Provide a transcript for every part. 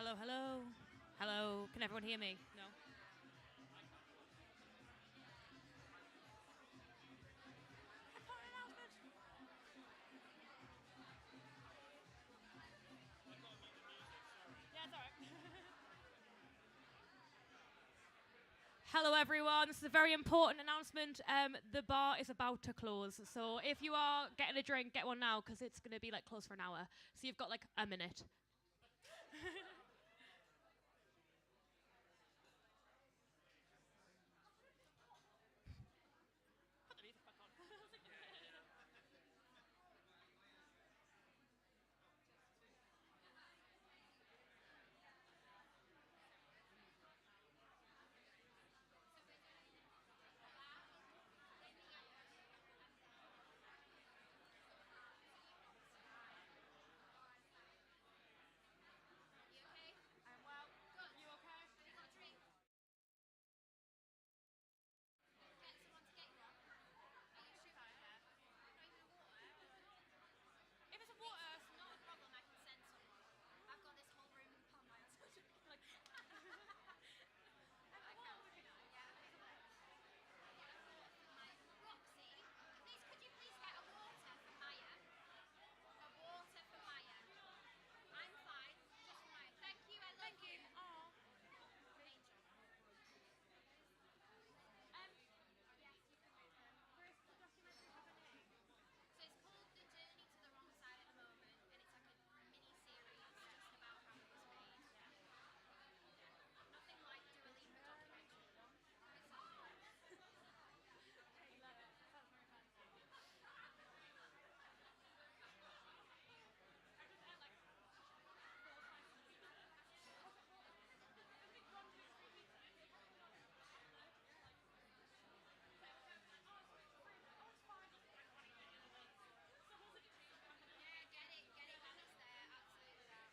Hello, hello. Hello. Can everyone hear me? No. Yeah, it's all right. Hello, everyone. This is a very important announcement. The bar is about to close. So if you are getting a drink, get one now because it's going to be like closed for an hour. So you've got like a minute. Put the music back on. I'm well. You okay? If it's a water, it's not a problem. I can send someone. I've got this whole room on my own. Like, Roxy, could you please get a water for Maya? A water for Maya. I'm fine. Just Maya. Thank you. I love you. Oh. Angel. Yes, you can move him. Where's the documentary have a name? So it's called The Journey to the Wrong Side at the moment, and it's like a mini series just about how it was made. Nothing like Dua Lipa documentary. I love it. Sounds very fancy. I just had like 4 slices of pizza. I think 1, 2, 3 pizza. Oh, it's fine. Yeah, get it when it's there. Absolutely that.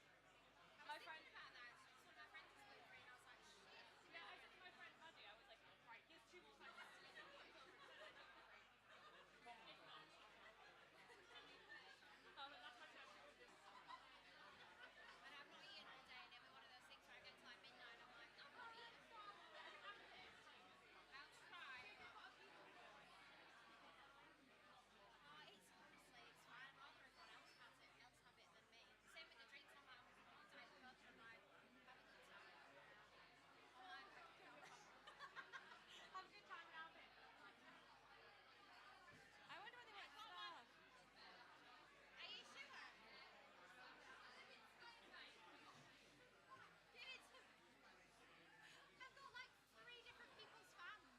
My friend about that. One of my friends is gluten free, and I was like, shit. Yeah, I said to my friend Maddie, I was like, right, here's 2 more slices. Oh, that's my turn. And I've not eaten all day, and it'll be one of those things where I get to like midnight, and I'm like, I'm not eating. I'll try. Oh, it's honestly, it's fine. I'd rather everyone else have it than me. Same with the drinks. I'm like, I'm Diet Coke, and I'm like, have a good time. I'm like, have a good time now, then. I wonder when they want to start. Are you sure? Give it to me. I've got like 3 different people's fans.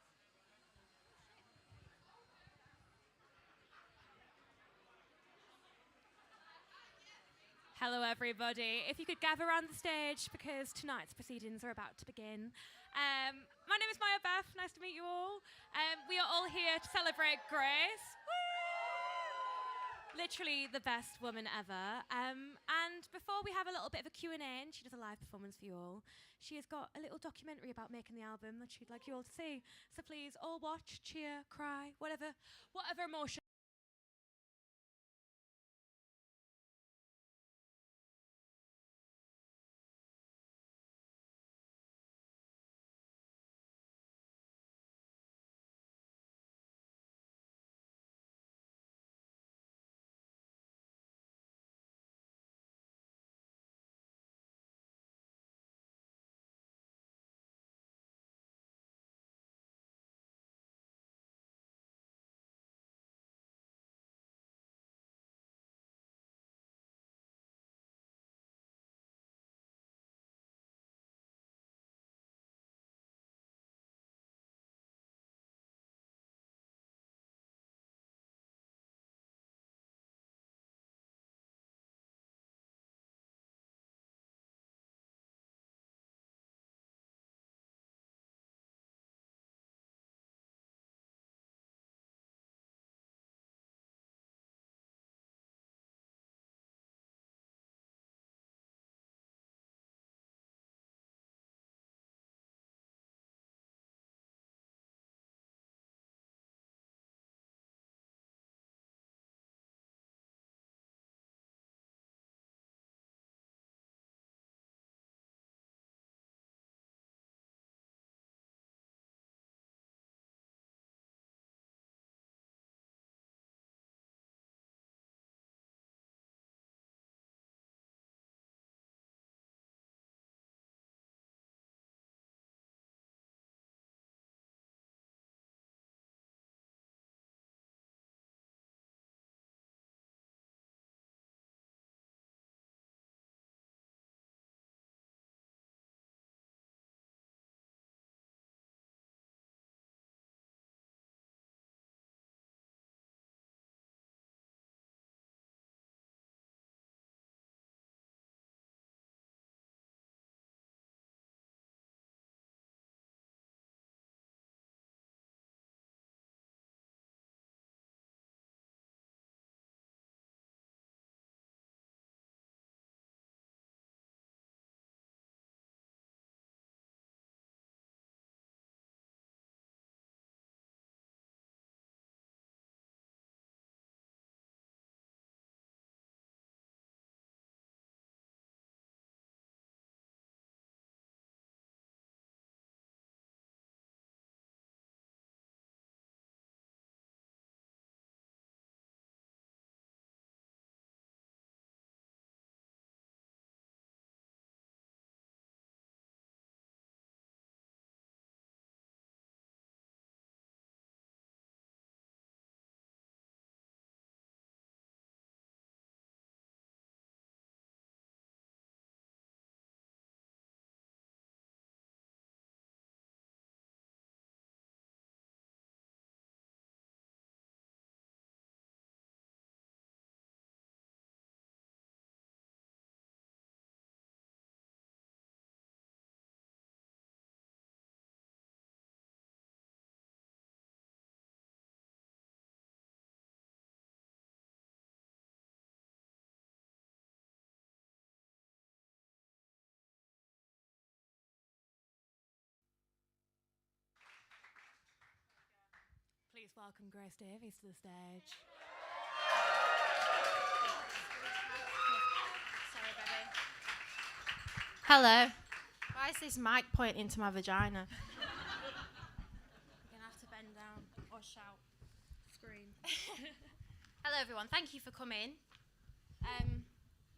Hello, everybody. If you could gather around the stage because tonight's proceedings are about to begin. My name is Maya Beth. Nice to meet you all. We are all here to celebrate Grace. Woo! Literally the best woman ever. And before we have a little bit of a Q&A, and she does a live performance for you all, she has got a little documentary about making the album that she'd like you all to see. So please all watch, cheer, cry, whatever emotion. Let's welcome Grace Davies to the stage. Sorry, baby. Hello. Why is this mic pointing to my vagina? I'm going to have to bend down or shout. Scream. Hello, everyone. Thank you for coming.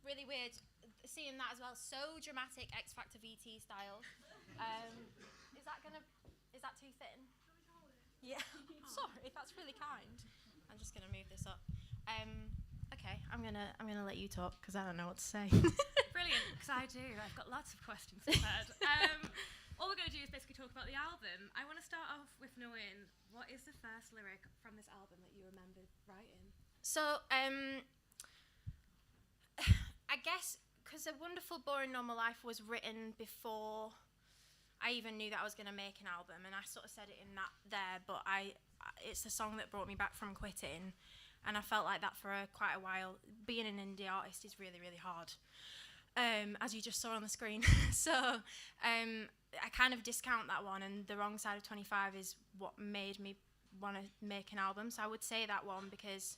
Really weird seeing that as well. So dramatic, X Factor VT style. Is that too thin? Yeah. Sorry, that's really kind. I'm just gonna move this up. Okay, I'm gonna let you talk because I don't know what to say. Brilliant, because I do. I've got lots of questions prepared. All we're going to do is basically talk about the album. I want to start off with knowing, what is the first lyric from this album that you remember writing? So, I guess because A Wonderful Boring Normal Life was written before I even knew that I was going to make an album, and I sort of said it in that there, but it's the song that brought me back from quitting, and I felt like that for quite a while. Being an indie artist is really, really hard, as you just saw on the screen. So I kind of discount that one, and The Wrong Side of 25 is what made me want to make an album. So I would say that one because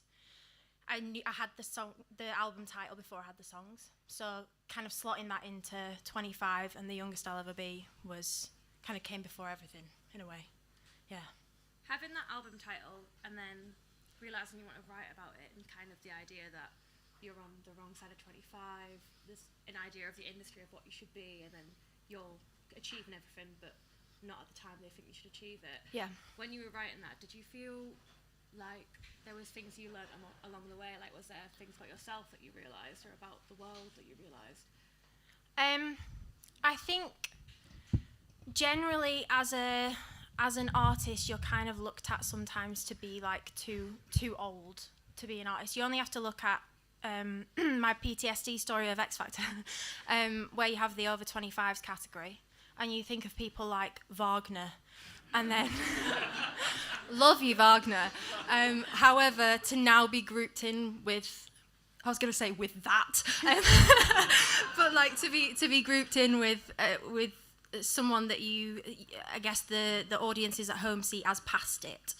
I knew I had the album title before I had the songs. So kind of slotting that into 25 and The Youngest I'll Ever Be was kind of came before everything in a way. Yeah. Having that album title and then realising you want to write about it, and kind of the idea that you're on the wrong side of 25, there's an idea of the industry of what you should be, and then you're achieving everything but not at the time they think you should achieve it. Yeah. When you were writing that, did you feel like there was things you learned along the way? Like, was there things about yourself that you realised, or about the world that you realised? I think generally as an artist, you're kind of looked at sometimes to be like too old to be an artist. You only have to look at my PTSD story of X Factor, where you have the over 25s category, and you think of people like Wagner, and then love you, Wagner. However, to now be grouped in with, I was going to say with that, but like to be grouped in with someone that you, I guess the audiences at home see as past it.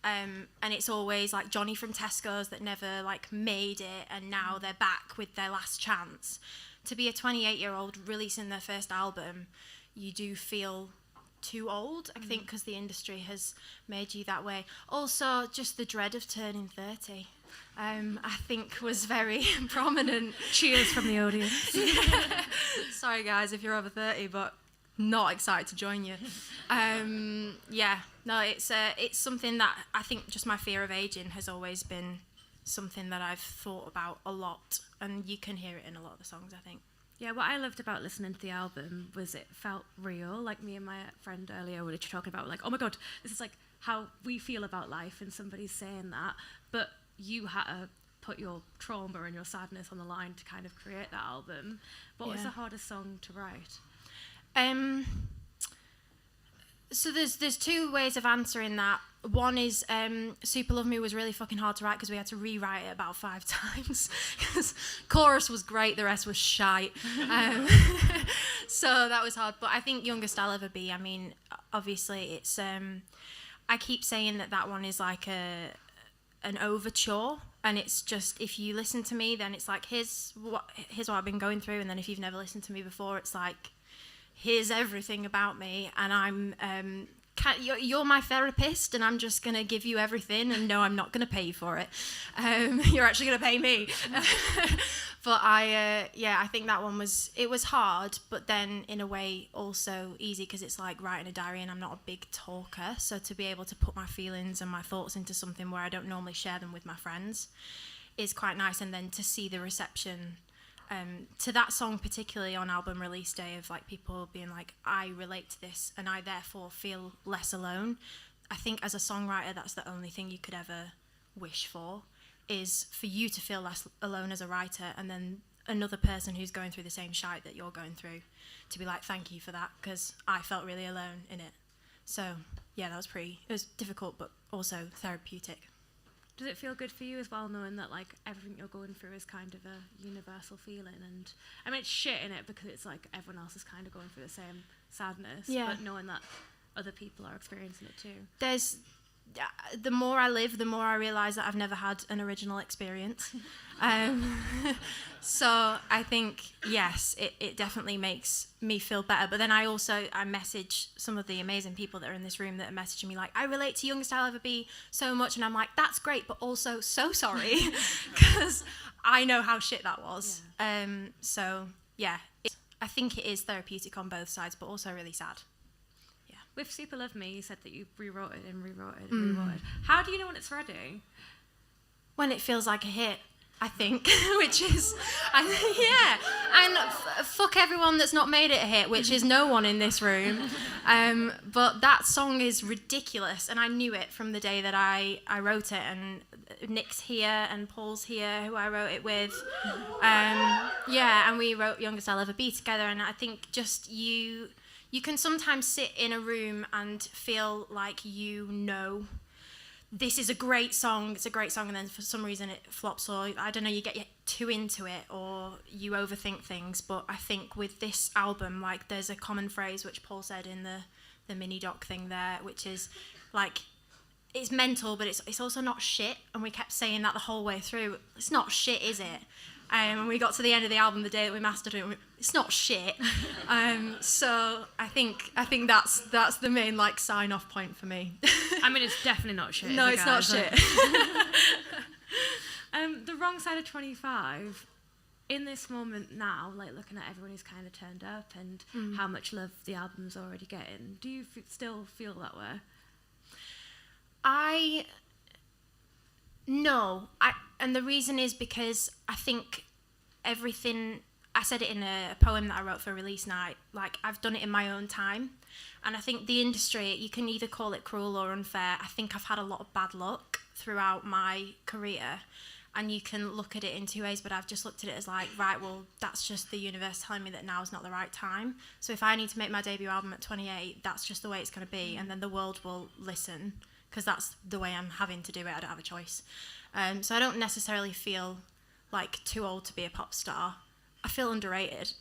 And it's always like Johnny from Tesco's that never like made it, and now they're back with their last chance. To be a 28-year-old releasing their first album, you do feel too old, I think, because the industry has made you that way. Also, just the dread of turning 30, I think was very prominent. Cheers from the audience. Sorry guys if you're over 30, but not excited to join you. Yeah, no, it's something that I think just my fear of aging has always been something that I've thought about a lot, and you can hear it in a lot of the songs, I think. Yeah, what I loved about listening to the album was it felt real. Like, me and my friend earlier were literally talking about, like, oh my God, this is like how we feel about life, and somebody's saying that, but you had to put your trauma and your sadness on the line to kind of create that album. What was the hardest song to write? So there's two ways of answering that. One is Super Love Me was really fucking hard to write because we had to rewrite it about 5 times. Because chorus was great, the rest was shite. So that was hard. But I think Youngest I'll Ever Be, I mean, obviously it's... I keep saying that one is like an overture. And it's just, if you listen to me, then it's like, here's what I've been going through. And then if you've never listened to me before, it's like, here's everything about me, and I'm you're my therapist, and I'm just gonna give you everything, and no, I'm not gonna pay you for it. You're actually gonna pay me. But I think that one was hard, but then in a way also easy, because it's like writing a diary, and I'm not a big talker, so to be able to put my feelings and my thoughts into something where I don't normally share them with my friends is quite nice, and then to see the reception to that song, particularly on album release day, of like people being like, I relate to this and I therefore feel less alone. I think as a songwriter, that's the only thing you could ever wish for, is for you to feel less alone as a writer, and then another person who's going through the same shite that you're going through to be like, thank you for that, because I felt really alone in it. So yeah, it was difficult, but also therapeutic. Does it feel good for you as well, knowing that like everything you're going through is kind of a universal feeling? And I mean, it's shit in it because it's like everyone else is kind of going through the same sadness, but knowing that other people are experiencing it too. the more I live, the more I realise that I've never had an original experience. So I think, yes, it definitely makes me feel better. But then I message some of the amazing people that are in this room that are messaging me like, I relate to Youngest I'll Ever Be so much. And I'm like, that's great, but also so sorry, because I know how shit that was. Yeah. So, yeah, I think it is therapeutic on both sides, but also really sad. With Super Love Me, you said that you rewrote it and rewrote it and rewrote it. How do you know when it's ready? When it feels like a hit, I think, which is, yeah. And fuck everyone that's not made it a hit, which is no one in this room. But that song is ridiculous, and I knew it from the day that I wrote it. And Nick's here and Paul's here, who I wrote it with. Yeah, and we wrote Youngest I'll Ever Be together. And I think just you can sometimes sit in a room and feel like this is a great song, it's a great song, and then for some reason it flops, or I don't know, you get too into it or you overthink things. But I think with this album, like, there's a common phrase which Paul said in the mini doc thing there, which is like, it's mental, but it's also not shit. And we kept saying that the whole way through. It's not shit, is it? And we got to the end of the album the day that we mastered it. It's not shit. So I think that's the main like sign off point for me. I mean, it's definitely not shit. No, it's not shit. The Wrong Side of 25. In this moment now, like looking at everyone who's kind of turned up and how much love the album's already getting, do you still feel that way? No, and the reason is because I think everything, I said it in a poem that I wrote for release night, like, I've done it in my own time. And I think the industry, you can either call it cruel or unfair. I think I've had a lot of bad luck throughout my career, and you can look at it in two ways, but I've just looked at it as like, right, well, that's just the universe telling me that now is not the right time. So if I need to make my debut album at 28, that's just the way it's going to be, and then the world will listen, because that's the way I'm having to do it. I don't have a choice. So I don't necessarily feel like too old to be a pop star. I feel underrated.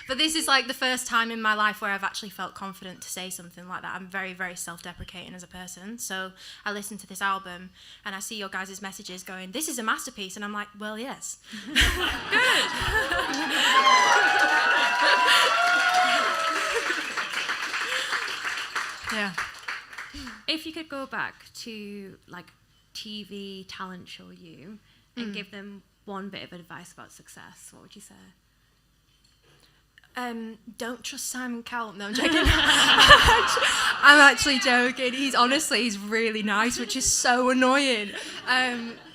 But this is like the first time in my life where I've actually felt confident to say something like that. I'm very, very self-deprecating as a person. So I listen to this album and I see your guys' messages going, this is a masterpiece. And I'm like, well, yes. Good. Yeah. If you could go back to like TV talent show you and give them one bit of advice about success, what would you say? Don't trust Simon Cowell. No, I'm joking. I'm actually joking. He's really nice, which is so annoying.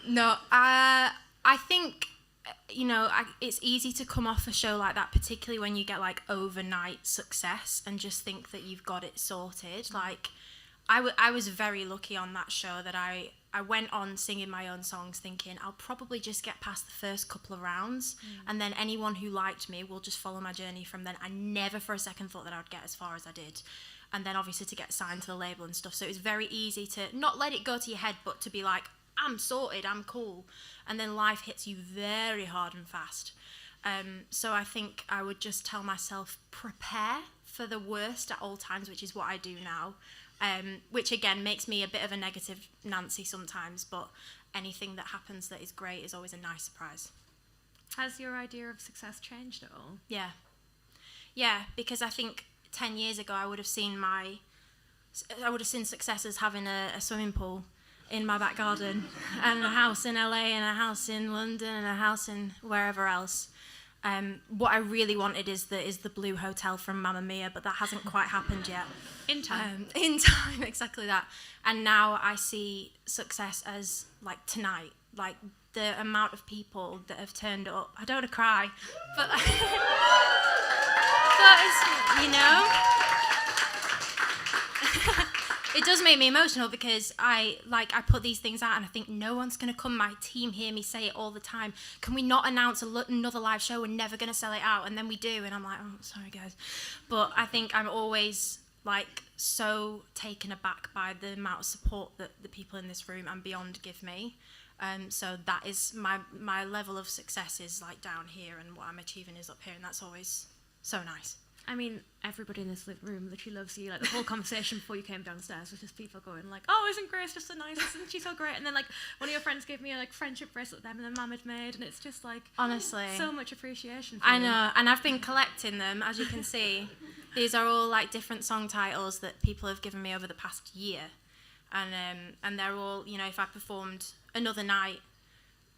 No, I think, it's easy to come off a show like that, particularly when you get like overnight success and just think that you've got it sorted. Like, I was very lucky on that show that I went on singing my own songs thinking I'll probably just get past the first couple of rounds and then anyone who liked me will just follow my journey from then. I never for a second thought that I would get as far as I did. And then obviously to get signed to the label and stuff. So it was very easy to not let it go to your head, but to be like, I'm sorted, I'm cool. And then life hits you very hard and fast. So I think I would just tell myself, prepare for the worst at all times, which is what I do now. Which again makes me a bit of a negative Nancy sometimes, but anything that happens that is great is always a nice surprise. Has your idea of success changed at all? Yeah, because I think 10 years ago I would have seen success as having a swimming pool in my back garden and a house in LA and a house in London and a house in wherever else. What I really wanted is the blue hotel from Mamma Mia, but that hasn't quite happened yet. In time. In time, exactly that. And now I see success as like tonight, like the amount of people that have turned up. I don't want to cry, but it does make me emotional because I put these things out and I think no one's going to come. My team hear me say it all the time. Can we not announce another live show? We're never going to sell it out. And then we do. And I'm like, oh, sorry, guys. But I think I'm always like so taken aback by the amount of support that the people in this room and beyond give me. So that is my level of success is like down here and what I'm achieving is up here. And that's always so nice. I mean, everybody in this room literally loves you. Like, the whole conversation before you came downstairs was just people going like, "Oh, isn't Grace just the nicest? Isn't she so great?" And then like one of your friends gave me a like friendship bracelet them and then Mum had made, and it's just like honestly so much appreciation. I know, and I've been collecting them, as you can see. These are all like different song titles that people have given me over the past year, and they're all, you know, if I performed Another Night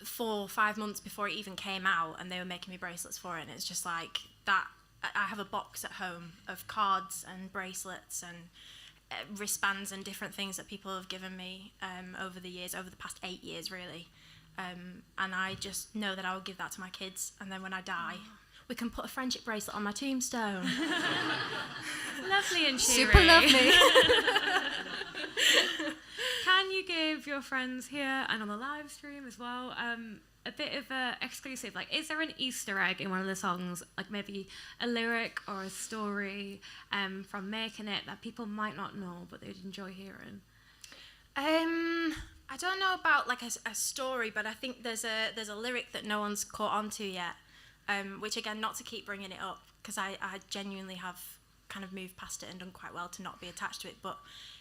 4 or 5 months before it even came out, and they were making me bracelets for it, and it's just like that. I have a box at home of cards and bracelets and wristbands and different things that people have given me over the years, over the past 8 years, really. And I just know that I will give that to my kids, and then when I die, we can put a friendship bracelet on my tombstone. Lovely and cheery. Super lovely. Can you give your friends here and on the live stream as well a bit of a exclusive? Like, is there an Easter egg in one of the songs, like maybe a lyric or a story from making it that people might not know but they'd enjoy hearing? I don't know about like a story, but I think there's a lyric that no one's caught on to yet. Which again, not to keep bringing it up, because I genuinely have kind of moved past it and done quite well to not be attached to it. But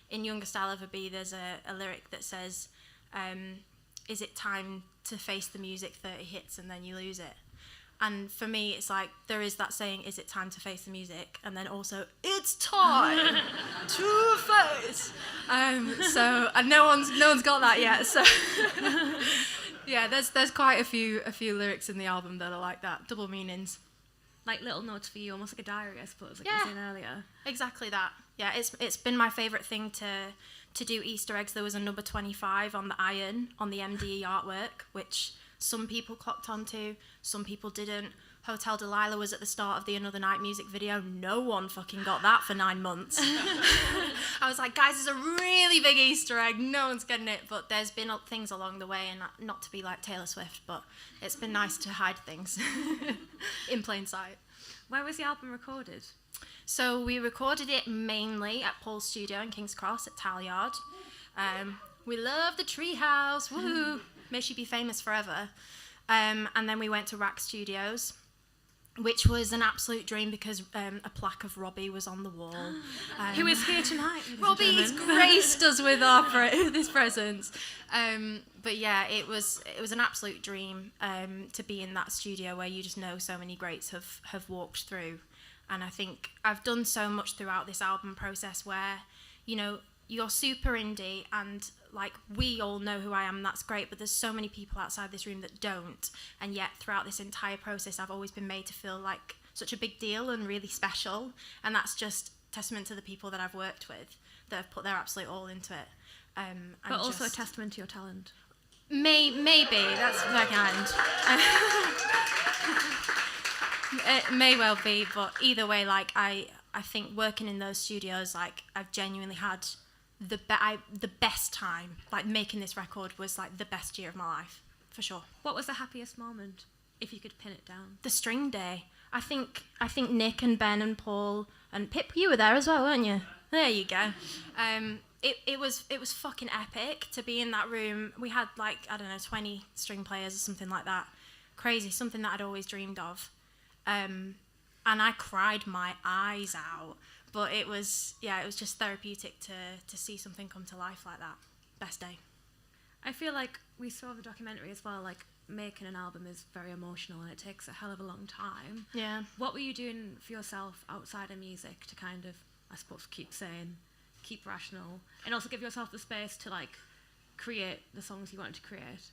in Youngest I'll Ever Be, there's a lyric that says, "Is it time to face the music 30 hits and then you lose it?" And for me, it's like there is that saying, "Is it time to face the music?" And then also, "It's time to face." So and no one's got that yet. So. Yeah, there's quite a few lyrics in the album that are like that, double meanings. Like little notes for you, almost like a diary, I suppose, like you were saying earlier. Exactly that. Yeah, it's been my favourite thing to do Easter eggs. There was a number 25 on the iron, on the MDE artwork, which some people clocked onto, some people didn't. Hotel Delilah was at the start of the Another Night music video. No one fucking got that for 9 months. I was like, guys, it's a really big Easter egg. No one's getting it. But there's been things along the way, and not to be like Taylor Swift, but it's been nice to hide things in plain sight. Where was the album recorded? So we recorded it mainly at Paul's studio in King's Cross at Talyard. We love the treehouse. Woohoo! May she be famous forever. And then we went to Rack Studios, which was an absolute dream because a plaque of Robbie was on the wall. Who is here tonight? Robbie's graced us with this presence. But yeah, it was an absolute dream to be in that studio where you just know so many greats have walked through. And I think I've done so much throughout this album process where, you know, you're super indie and like we all know who I am, and that's great, but there's so many people outside this room that don't, and yet throughout this entire process I've always been made to feel like such a big deal and really special, and that's just testament to the people that I've worked with that have put their absolute all into it. But also a testament to your talent. Maybe, that's very kind. It may well be, but either way, like I think working in those studios, like I've genuinely had the best time. Like making this record was like the best year of my life, for sure. What was the happiest moment, if you could pin it down? The string day. I think Nick and Ben and Paul and Pip, you were there as well, weren't you? There you go. It was fucking epic to be in that room. We had like, I don't know, 20 string players or something like that. Crazy, something that I'd always dreamed of. And I cried my eyes out. But it was just therapeutic to see something come to life like that. Best day. I feel like we saw the documentary as well, like making an album is very emotional and it takes a hell of a long time. Yeah. What were you doing for yourself outside of music to kind of, I suppose, keep sane, keep rational, and also give yourself the space to like create the songs you wanted to create?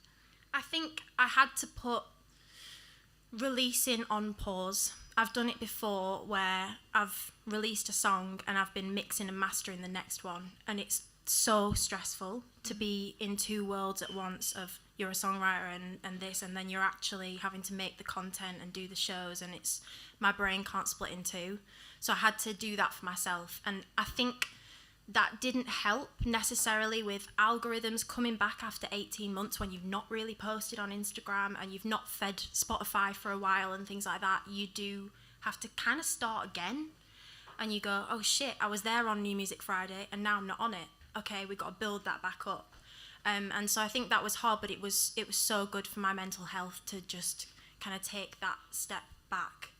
I think I had to put releasing on pause. I've done it before where I've released a song and I've been mixing and mastering the next one, and it's so stressful to be in two worlds at once of you're a songwriter and this, and then you're actually having to make the content and do the shows, and it's my brain can't split in two. So I had to do that for myself, and I think that didn't help necessarily with algorithms coming back after 18 months when you've not really posted on Instagram and you've not fed Spotify for a while and things like that. You do have to kind of start again, and you go, oh shit, I was there on New Music Friday and now I'm not on it. Okay, we've got to build that back up. And so I think that was hard, but it was so good for my mental health to just kind of take that step back.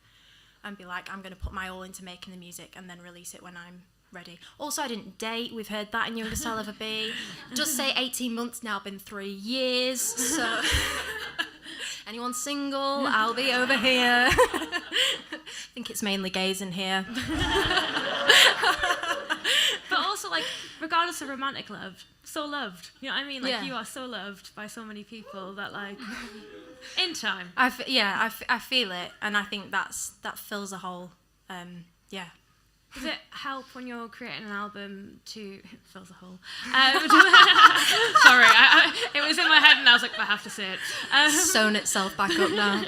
and be like, I'm going to put my all into making the music and then release it when I'm ready. Also, I didn't date. We've heard that in Youngest I'll Ever Be. Just say 18 months now, been 3 years. So anyone single, I'll be over here. I think it's mainly gays in here. But also, like, regardless of romantic love, so loved. You know what I mean? Like, Yeah. you are so loved by so many people that, like, in time. I feel it, and I think that fills a hole. Yeah. Does it help when you're creating an album to... It fills a hole. Sorry, it was in my head and I was like, I have to say it. Sewn itself back up now.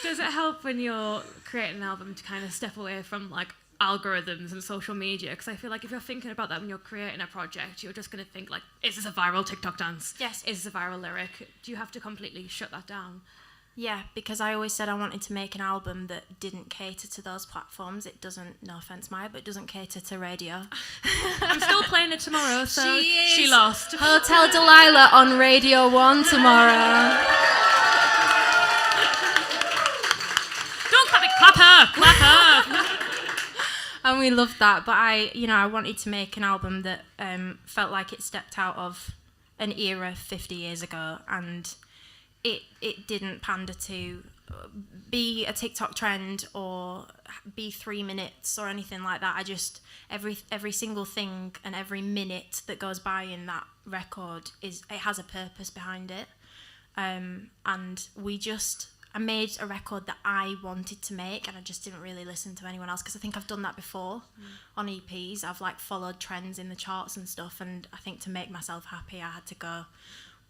Does it help when you're creating an album to kind of step away from, like, algorithms and social media? Because I feel like if you're thinking about that when you're creating a project, you're just going to think, like, is this a viral TikTok dance? Yes. Is this a viral lyric? Do you have to completely shut that down? Yeah, because I always said I wanted to make an album that didn't cater to those platforms. It doesn't, no offence Maya, but it doesn't cater to radio. I'm still playing it tomorrow, so she lost. Hotel Delilah on Radio 1 tomorrow. Don't clap it, clap her! And we loved that, but I wanted to make an album that felt like it stepped out of an era 50 years ago, and it didn't pander to be a TikTok trend or be 3 minutes or anything like that. I just, every single thing and every minute that goes by in that record it has a purpose behind it. And I made a record that I wanted to make, and I just didn't really listen to anyone else, because I think I've done that before on EPs. I've like followed trends in the charts and stuff, and I think to make myself happy I had to go,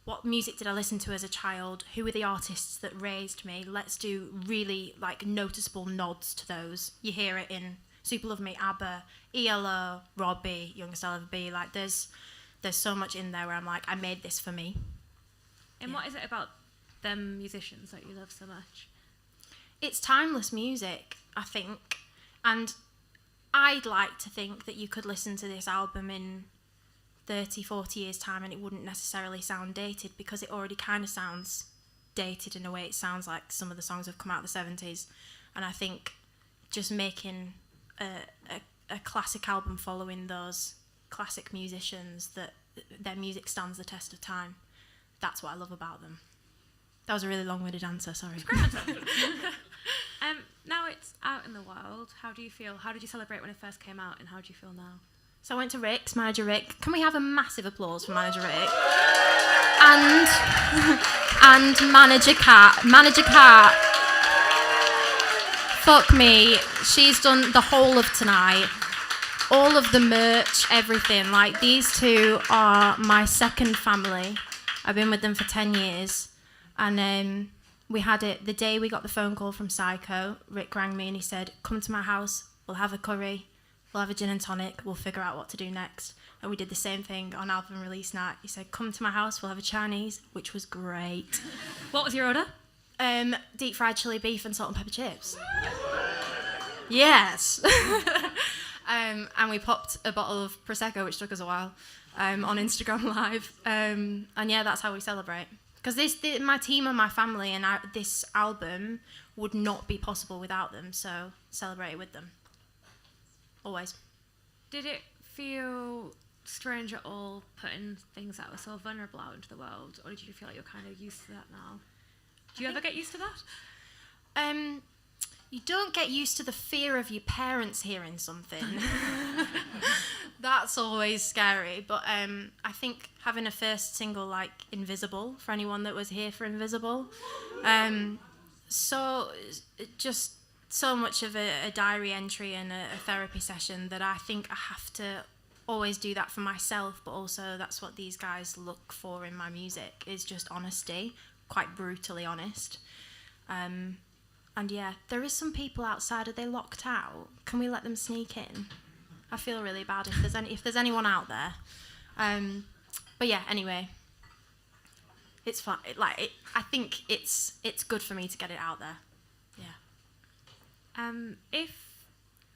what music did I listen to as a child? Who were the artists that raised me? Let's do really like noticeable nods to those. You hear it in Super Love Me, ABBA, ELO, Robbie, Youngest I'll Ever Be. Like there's so much in there where I'm like, I made this for me. And what is it about them musicians that you love so much? It's timeless music, I think. And I'd like to think that you could listen to this album in 30, 40 years' time and it wouldn't necessarily sound dated, because it already kind of sounds dated in a way. It sounds like some of the songs have come out of the 70s. And I think just making a classic album following those classic musicians, that their music stands the test of time, that's what I love about them. That was a really long-winded answer, sorry. Now it's out in the world, how do you feel? How did you celebrate when it first came out, and how do you feel now? So I went to Rick's, Manager Rick. Can we have a massive applause for Manager Rick? And Manager Kat. Manager Kat, fuck me, she's done the whole of tonight. All of the merch, everything. Like, these two are my second family. I've been with them for 10 years. And we had it the day we got the phone call from Psycho. Rick rang me and he said, come to my house, we'll have a curry, we'll have a gin and tonic, we'll figure out what to do next. And we did the same thing on album release night. He said, come to my house, we'll have a Chinese, which was great. What was your order? Deep fried chili beef and salt and pepper chips. Yes. And we popped a bottle of Prosecco, which took us a while, on Instagram Live. And yeah, that's how we celebrate. Because my team and my family, and this album would not be possible without them, so celebrate it with them. Always. Did it feel strange at all putting things that were so vulnerable out into the world, or did you feel like you're kind of used to that now? Do you ever get used to that? You don't get used to the fear of your parents hearing something. That's always scary. But I think having a first single like Invisible, for anyone that was here for Invisible, so just so much of a diary entry and a therapy session that I think I have to always do that for myself, but also that's what these guys look for in my music, is just honesty, quite brutally honest. And yeah, there is some people outside. Are they locked out? Can we let them sneak in? I feel really bad if there's anyone out there. But yeah, anyway, it's fine. I think it's good for me to get it out there. Yeah. If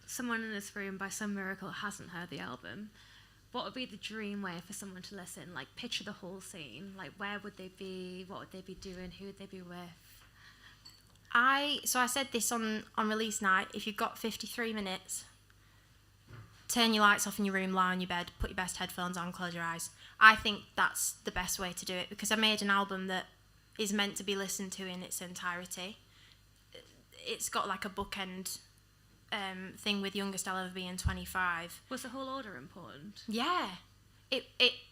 someone in this room, by some miracle, hasn't heard the album, what would be the dream way for someone to listen? Like, picture the whole scene. Like, where would they be? What would they be doing? Who would they be with? I said this on release night. If you've got 53 minutes, turn your lights off in your room, lie on your bed, put your best headphones on, close your eyes. I think that's the best way to do it, because I made an album that is meant to be listened to in its entirety. It's got like a bookend thing with Youngest I'll Ever Be and 25. Was the whole order important? Yeah, it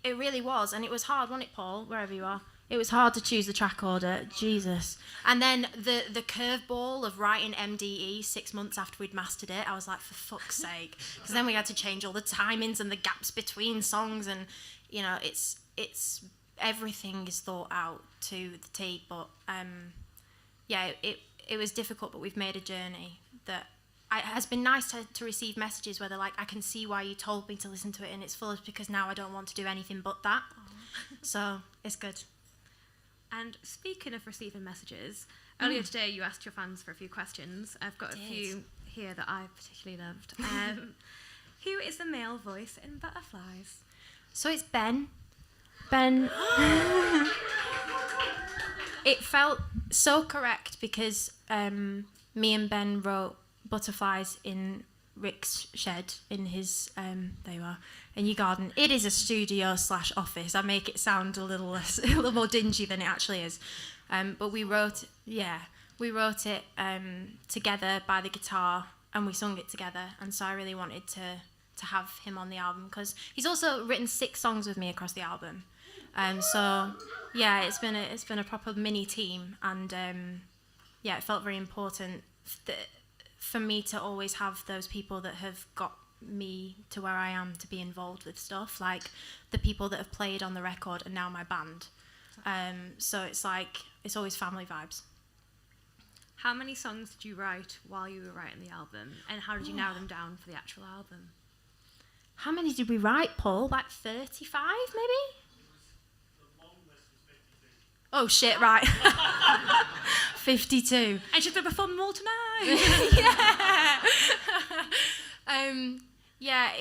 really was, and it was hard, wasn't it, Paul? Wherever you are, it was hard to choose the track order. Jesus, and then the curveball of writing MDE 6 months after we'd mastered it. I was like, for fuck's sake, because then we had to change all the timings and the gaps between songs, and you know, it's everything is thought out to the T. But yeah, it was difficult, but we've made a journey that. It has been nice to receive messages where they're like, I can see why you told me to listen to it in its fullest, because now I don't want to do anything but that. So it's good. And speaking of receiving messages, earlier today you asked your fans for a few questions. I've got a few here that I particularly loved. Who is the male voice in Butterflies? So it's Ben. Ben. It felt so correct because me and Ben wrote Butterflies in Rick's shed in his there you are, in your garden. It is a studio / office. I make it sound a little more dingy than it actually is, but we wrote it together by the guitar, and we sung it together. And so I really wanted to have him on the album, because he's also written 6 songs with me across the album. So yeah, it's been a proper mini team, and yeah, it felt very important for me to always have those people that have got me to where I am to be involved with stuff, like the people that have played on the record and now my band. So it's like, it's always family vibes. How many songs did you write while you were writing the album, and how did you narrow them down for the actual album? How many did we write, Paul? Like 35 maybe? Oh shit, right. 52. And she's going to perform them all tonight. Yeah.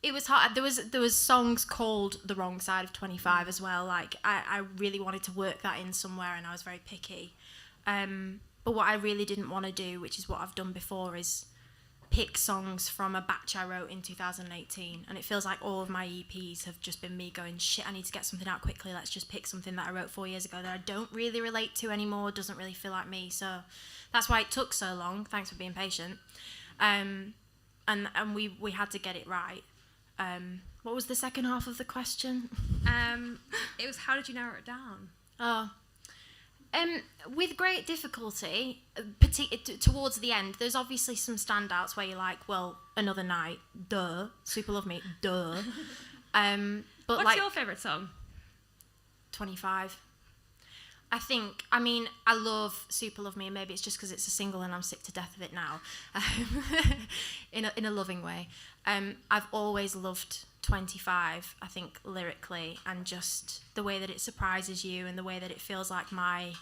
It was hard. There was songs called The Wrong Side of 25 as well. Like I really wanted to work that in somewhere, and I was very picky. But what I really didn't want to do, which is what I've done before, is pick songs from a batch I wrote in 2018, and it feels like all of my EPs have just been me going, shit, I need to get something out quickly, let's just pick something that I wrote 4 years ago that I don't really relate to anymore, doesn't really feel like me. So that's why it took so long. Thanks for being patient. And we had to get it right. What was the second half of the question? It was, how did you narrow it down? Oh, with great difficulty, towards the end, there's obviously some standouts where you're like, well, Another Night, duh. Super Love Me, duh. But what's like, your favourite song? 25. I love Super Love Me, and maybe it's just because it's a single and I'm sick to death of it now, in a loving way. I've always loved 25, I think, lyrically, and just the way that it surprises you, and the way that it feels like my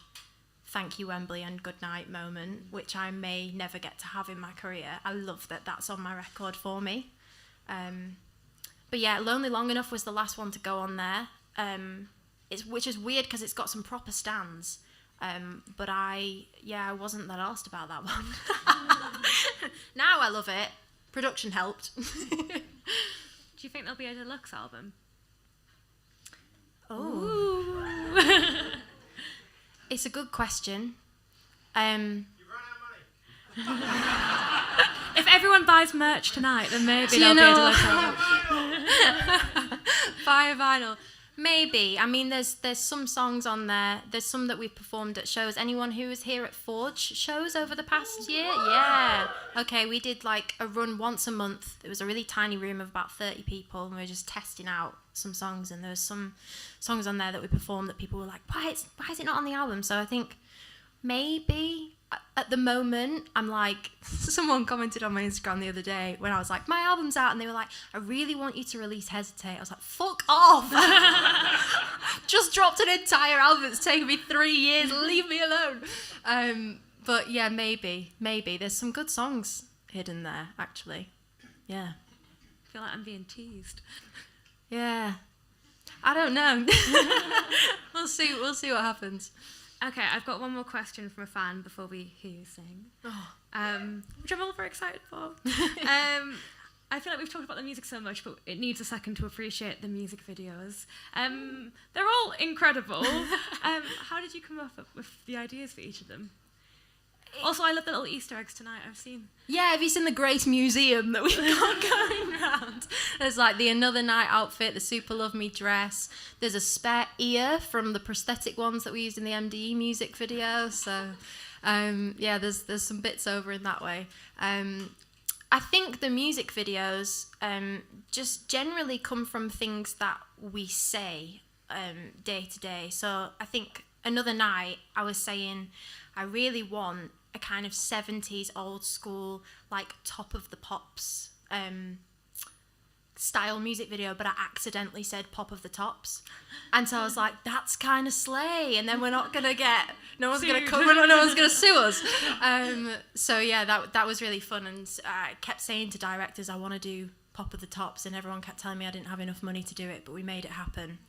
thank you Wembley and good night moment, which I may never get to have in my career. I love that that's on my record for me. But yeah, Lonely Long Enough was the last one to go on there, which is weird because it's got some proper stands. But I wasn't that arsed about that one. Now I love it. Production helped. Do you think there'll be a deluxe album? Oh. It's a good question. You run out of money. If everyone buys merch tonight, then maybe there'll be a deluxe album. Buy a vinyl. Maybe. I mean, there's some songs on there. There's some that we've performed at shows. Anyone who was here at Forge shows over the past year? Yeah. Okay, we did like a run once a month. It was a really tiny room of about 30 people, and we were just testing out some songs. And there was some songs on there that we performed that people were like, why is it not on the album? So I think maybe at the moment, I'm like, someone commented on my Instagram the other day when I was like, my album's out, and they were like, I really want you to release Hesitate. I was like, fuck off. Just dropped an entire album. It's taken me 3 years. Leave me alone. But yeah, maybe. There's some good songs hidden there, actually. Yeah. I feel like I'm being teased. Yeah. I don't know. We'll see what happens. Okay, I've got one more question from a fan before we hear you sing, which I'm all very excited for. I feel like we've talked about the music so much, but it needs a second to appreciate the music videos. They're all incredible. How did you come up with the ideas for each of them? Also, I love the little Easter eggs tonight I've seen. Yeah, have you seen the Grace Museum that we've got going around? There's like the Another Night outfit, the Super Love Me dress. There's a spare ear from the prosthetic ones that we used in the MDE music video. So, yeah, there's some bits over in that way. I think the music videos just generally come from things that we say day to day. So I think Another Night, I was saying I really want a kind of 70s old school, like Top of the Pops style music video, but I accidentally said Pop of the Tops. And so I was like, that's kind of slay, and then we're not going to get, no one's going to come, no one's going to sue us. So yeah, that was really fun, and I kept saying to directors, I want to do Pop of the Tops, and everyone kept telling me I didn't have enough money to do it, but we made it happen.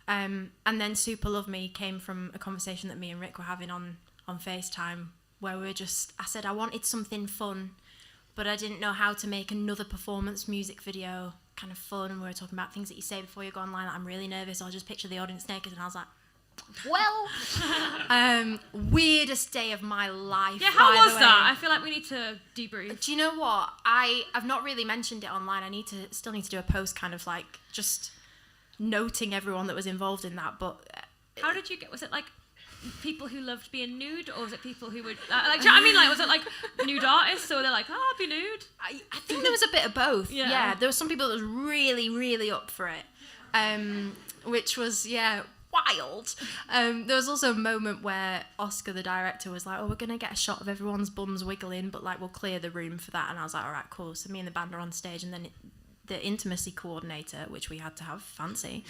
And then Super Love Me came from a conversation that me and Rick were having on FaceTime, where I said I wanted something fun, but I didn't know how to make another performance music video kind of fun, and we were talking about things that you say before you go online, like, I'm really nervous, I'll just picture the audience naked, and I was like, well, weirdest day of my life. Yeah, how was that? I feel like we need to debrief. Do you know what? I've not really mentioned it online. I still need to do a post kind of like just noting everyone that was involved in that, but... How did you get... Was it like people who loved being nude, or was it people who would... like, do you know what I mean? Like, was it like nude artists, or they're like, oh, I'll be nude? I think there was a bit of both. Yeah. There were some people that was really, really up for it, which was, wild. There was also a moment where Oscar, the director, was like, oh, we're going to get a shot of everyone's bums wiggling, but like we'll clear the room for that. And I was like, all right, cool. So me and the band are on stage, and then the intimacy coordinator, which we had to have fancy,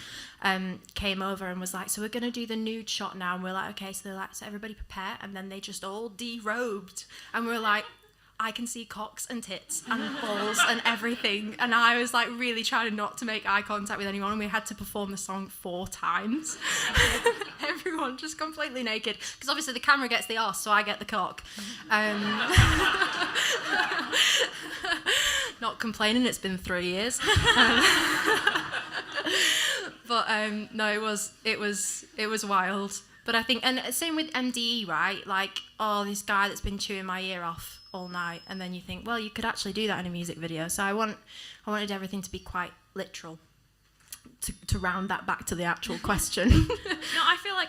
came over and was like, so we're going to do the nude shot now. And we're like, okay. So they're like, so everybody prepare. And then they just all derobed. And we're like, I can see cocks and tits and balls and everything. And I was like really trying not to make eye contact with anyone. And we had to perform the song 4 times. Everyone just completely naked. Because obviously the camera gets the arse, so I get the cock. Not complaining, it's been 3 years. But no, it was wild. But I think, and same with MDE, right? Like, oh, this guy that's been chewing my ear off all night, and then you think, well, you could actually do that in a music video. So I wanted everything to be quite literal. To round that back to the actual question. No, I feel like,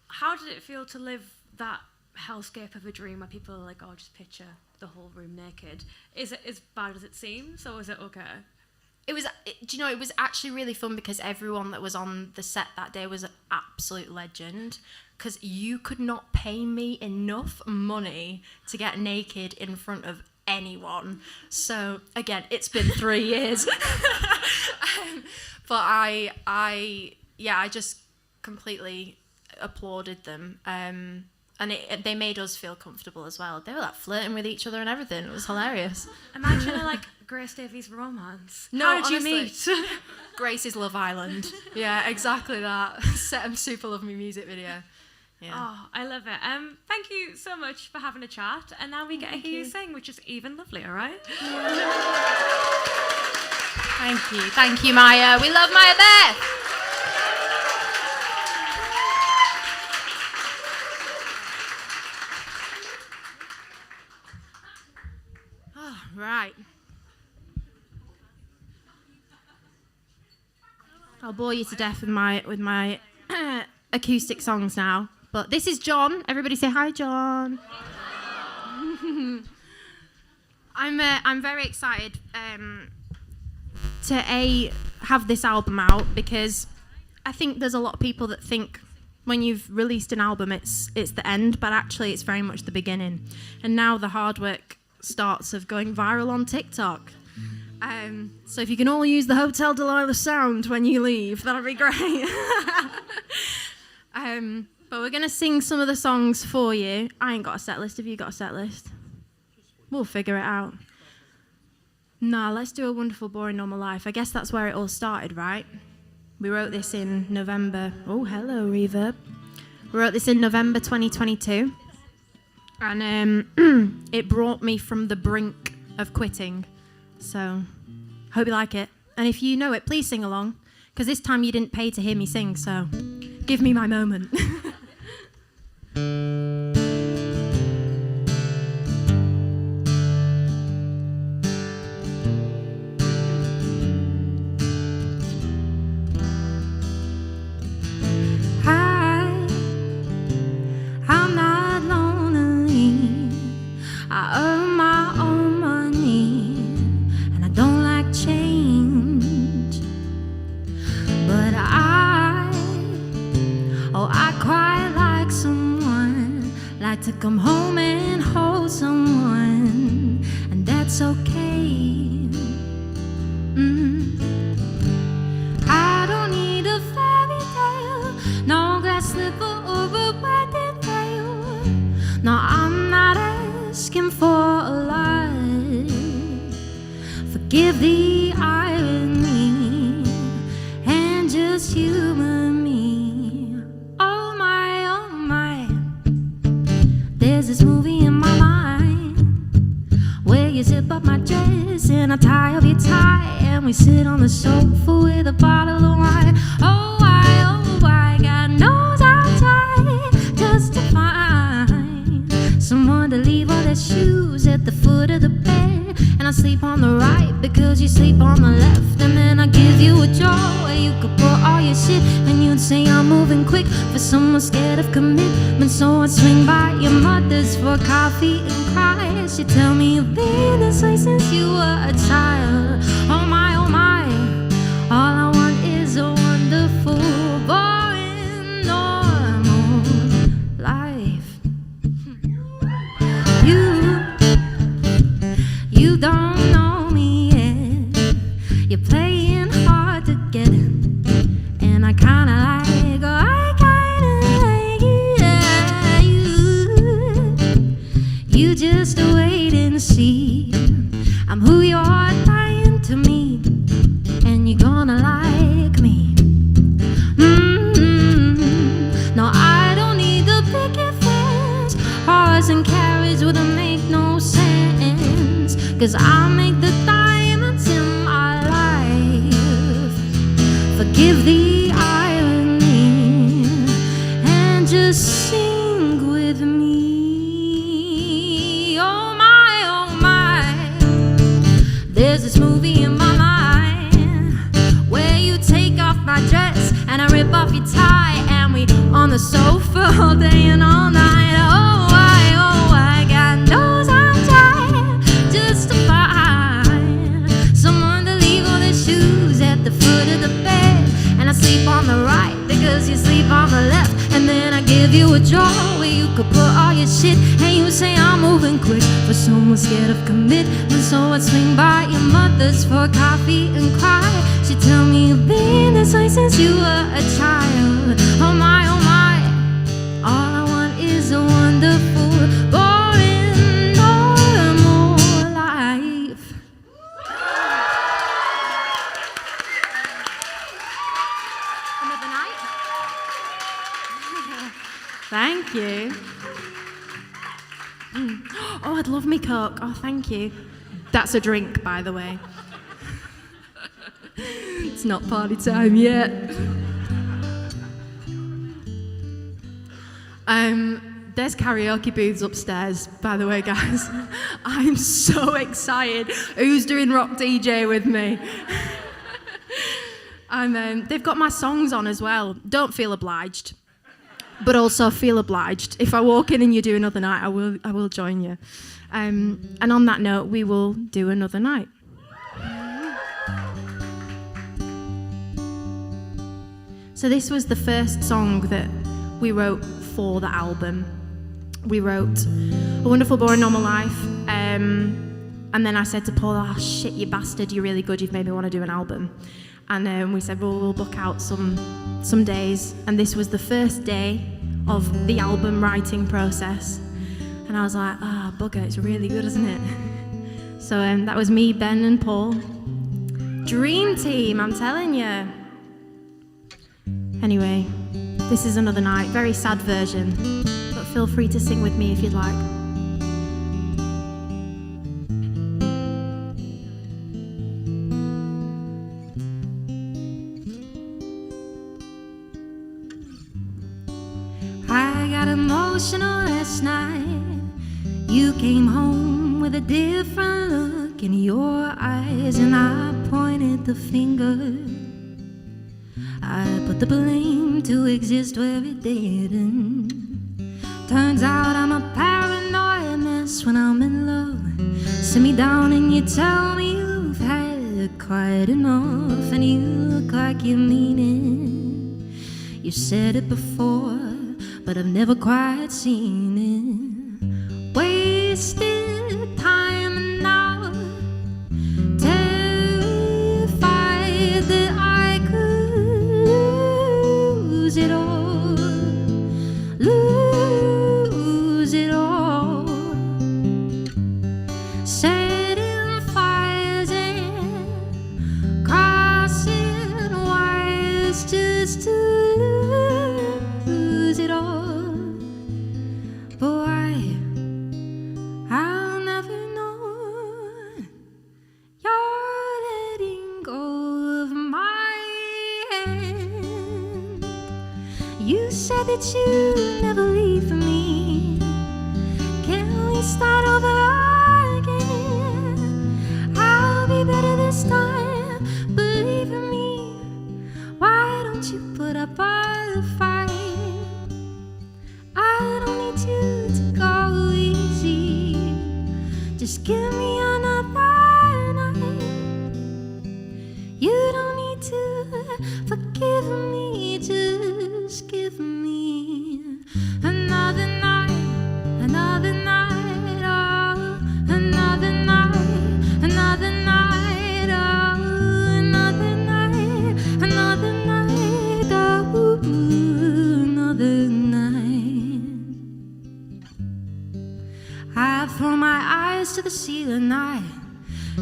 how did it feel to live that hellscape of a dream where people are like, oh, just picture the whole room naked? Is it as bad as it seems, or is it okay? It was actually really fun, because everyone that was on the set that day was an absolute legend, because you could not pay me enough money to get naked in front of anyone. So again, it's been 3 years. But I just completely applauded them. And they made us feel comfortable as well. They were like flirting with each other and everything. It was hilarious. Imagine a like Grace Davies romance. No, how did honestly, you meet? Grace's Love Island. Yeah, exactly that. Set of Super Love Me music video. Yeah. Oh, I love it. Thank you so much for having a chat. And now we get to hear you sing, which is even lovelier, right? Thank you, Maya. We love Maya Beth. Oh, right. I'll bore you to death with my acoustic songs now. But this is John. Everybody say hi, John. I'm very excited to have this album out, because I think there's a lot of people that think when you've released an album it's the end, but actually it's very much the beginning. And now the hard work starts of going viral on TikTok. So if you can all use the Hotel Delilah sound when you leave, that'll be great. But we're going to sing some of the songs for you. I ain't got a set list. Have you got a set list? We'll figure it out. Nah, let's do A Wonderful, Boring, Normal Life. I guess that's where it all started, right? We wrote this in November. Oh, hello, Reverb. We wrote this in November 2022. And it brought me from the brink of quitting. So, hope you like it. And if you know it, please sing along. Because this time you didn't pay to hear me sing, so give me my moment. I'm not lonely. I earn my own money, and I don't like change. But I quite like someone, like to come home and hold someone, and that's okay. I don't need a fairy tale, no glass slipper or a wedding veil. No, I'm not asking for a lot. Forgive the irony and just humor me. Oh my, there's this movie in my mind where you zip up my dress and I tie up your tie, and we sit on the sofa with a bottle of wine. Oh why, God knows I'll try just to find someone to leave all their shoes at the foot of the bed. And I sleep on the right because you sleep on the left. And then I give you a drawer where you could put all your shit, and you'd say I'm moving quick for someone scared of commitment. So I'd swing by your mother's for coffee and cry. She'd tell me you've been this way since you were a child. Oh my, all I want is a wonderful, boring, normal life. You don't know me yet. You're playing hard to get, and I kinda like it, yeah. You just wait and see. I'm who you're dying to meet, and you're gonna like me. No, I don't need the picket fence. Horse and carriage wouldn't make no sense, 'cause I make the diamonds in my life. Forgive the irony and just sing with me. Oh my, there's this movie in my mind where you take off my dress and I rip off your tie, and we on the sofa all day and all night. Oh why, God knows I'm trying just to find someone to leave all their shoes at the foot of the bed. And I sleep on the right because you sleep on the left. And then I give you a drawer where you could put all your shit, and you say I'm moving quick for someone scared of commitment. So I'd swing by your mother's for coffee and cry. She'd tell me you've been this way since you were a child. Oh my, all I want is a wonderful, boring, normal life. Another night? Thank you. Oh, I'd love me Coke. Oh, thank you. That's a drink, by the way. It's not party time yet. There's karaoke booths upstairs, by the way, guys. I'm so excited. Who's doing rock DJ with me? They've got my songs on as well. Don't feel obliged, but also feel obliged. If I walk in and you do another night, I will join you. And on that note, we will do another night. So this was the first song that we wrote for the album. We wrote A Wonderful Boring Normal Life, and then I said to Paul, oh shit, you bastard, you're really good, you've made me want to do an album. And we said, well, we'll book out some days, and this was the first day of the album writing process. And I was like, bugger, it's really good, isn't it? So that was me, Ben and Paul. Dream team, I'm telling you. Anyway, This is Another Night, very sad version, but feel free to sing with me if you'd like. I got emotional last night. You came home with a different look in your eyes, and I pointed the finger. I put the blame to exist where it didn't. Turns out I'm a paranoid mess when I'm in love. Sit me down and you tell me you've had quite enough, and you look like you mean it. You said it before, but I've never quite seen it. Wasted time now, terrified that I could lose it all, lose it all. Setting fires and crossing wires just to lose it all. Boy, I'll never know. You're letting go of my hand. You said that you'd never leave me. Can we start over again? I'll be better this time, believe in me. Why don't you put up a fight? I don't need you to go easy. Just give me another night. You don't need to forgive me. Just give me another night, another night, oh, another night, another night, oh, another night, another night, oh, another night. I throw my eyes to the ceiling, I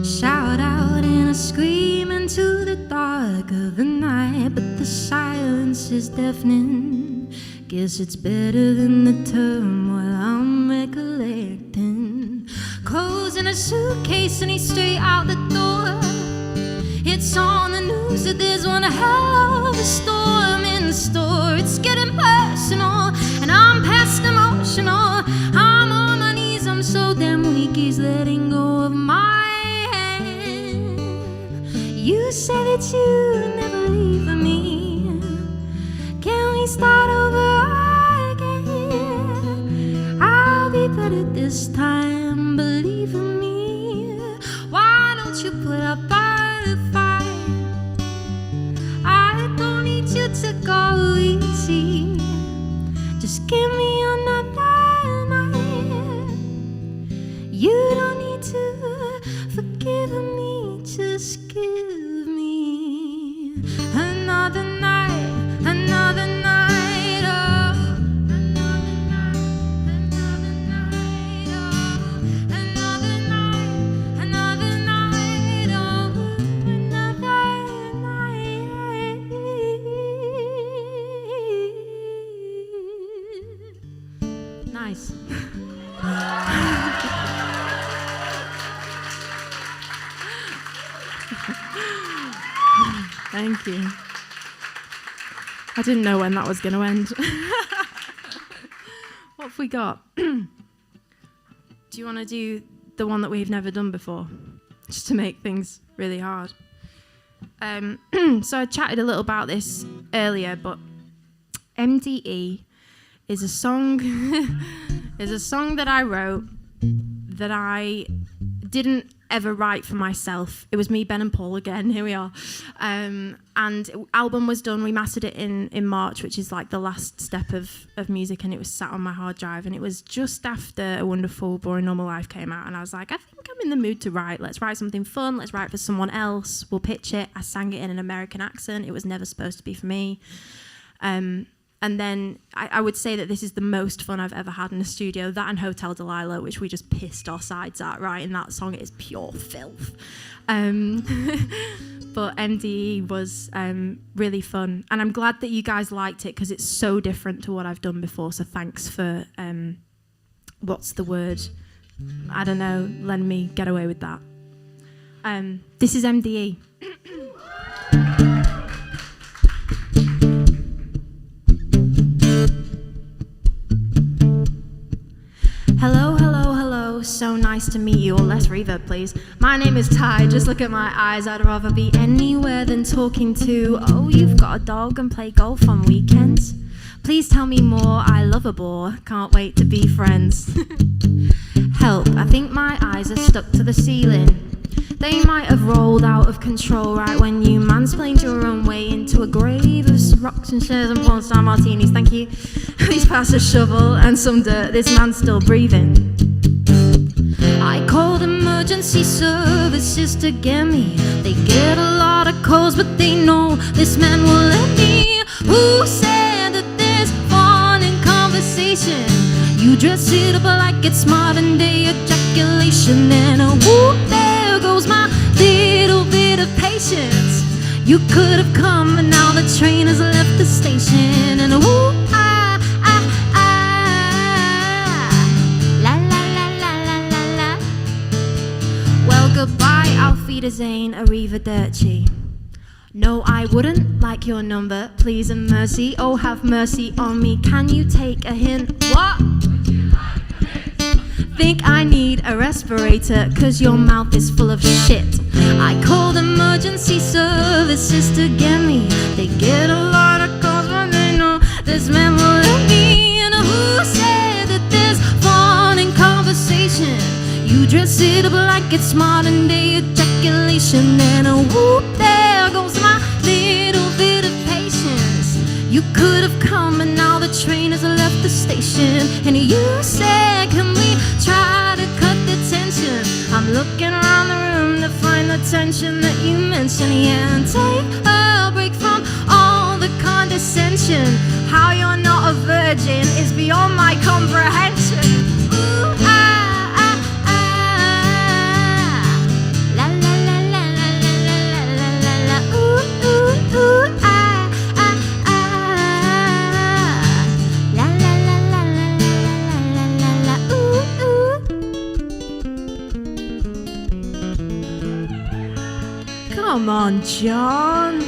shout out and I scream into the dark of the night, but the silence is deafening. Guess it's better than the turmoil I'm recollecting. Clothes in a suitcase and he's straight out the door. It's on the news that there's one hell of a storm in store. It's getting personal and I'm past emotional. I'm on my knees, I'm so damn weak, he's letting go of my hand. You said that you'd never leave me. Can we start over again? I'll be better this time, believe in me. Why don't you put up a fight? I don't need you to go easy. Just give me another night. You don't need to forgive me. Just give me another night, another night, oh, another night, another night, oh, another night, another night, oh, another night. Nice. Thank you. I didn't know when that was going to end. What have we got? Do you want to do the one that we've never done before? Just to make things really hard. So I chatted a little about this earlier, but MDE is a song that I wrote that I didn't ever write for myself. It was me, Ben and Paul again, here we are. And album was done, we mastered it in March, which is like the last step of music, and it was sat on my hard drive, and it was just after A Wonderful Boring Normal Life came out, and I was like, I think I'm in the mood to write. Let's write something fun, let's write for someone else, we'll pitch it. I sang it in an American accent, it was never supposed to be for me. And And then I would say that this is the most fun I've ever had in a studio. That and Hotel Delilah, which we just pissed our sides at, right? And that song is pure filth. But MDE was really fun. And I'm glad that you guys liked it because it's so different to what I've done before. So thanks for, what's the word? I don't know, letting me get away with that. This is MDE. Hello, hello, hello, so nice to meet you all. Less reverb, please. My name is Ty, just look at my eyes. I'd rather be anywhere than talking to, oh, you've got a dog and play golf on weekends. Please tell me more, I love a bore, can't wait to be friends. Help, I think my eyes are stuck to the ceiling. They might have rolled out of control right when you mansplained your own way into a grave of rocks and shares and porn star martinis. Thank you. Please pass a shovel and some dirt. This man's still breathing. I called emergency services to get me. They get a lot of calls, but they know this man will let me. Who said that there's fun in conversation? You dress it up like it's modern day ejaculation. And a whoop, there goes my little bit of patience. You could have come, but now the train has left the station. And a whoop, la la la la la la la. Well, goodbye, auf Wiedersehen, arrivederci. No, I wouldn't like your number, please and mercy. Oh, have mercy on me. Can you take a hint? What? Think I need a respirator, cause your mouth is full of shit. I called emergency services to get me. They get a lot of calls, but they know this man will let me. And who said that there's fun in conversation? You dress it up like it's modern day ejaculation. And a whoop, there goes my little bit of patience. You could have come, and now the train has left the station. And you said, can we try to cut the tension? I'm looking around the room to find the tension that you mentioned. Yeah, and take a break from all the condescension. How you're not a virgin is beyond my comprehension. Ooh, la la la la la la la la la. Ooh, ooh, ooh, la la la la la la la la. Ooh, ooh. Come on, John.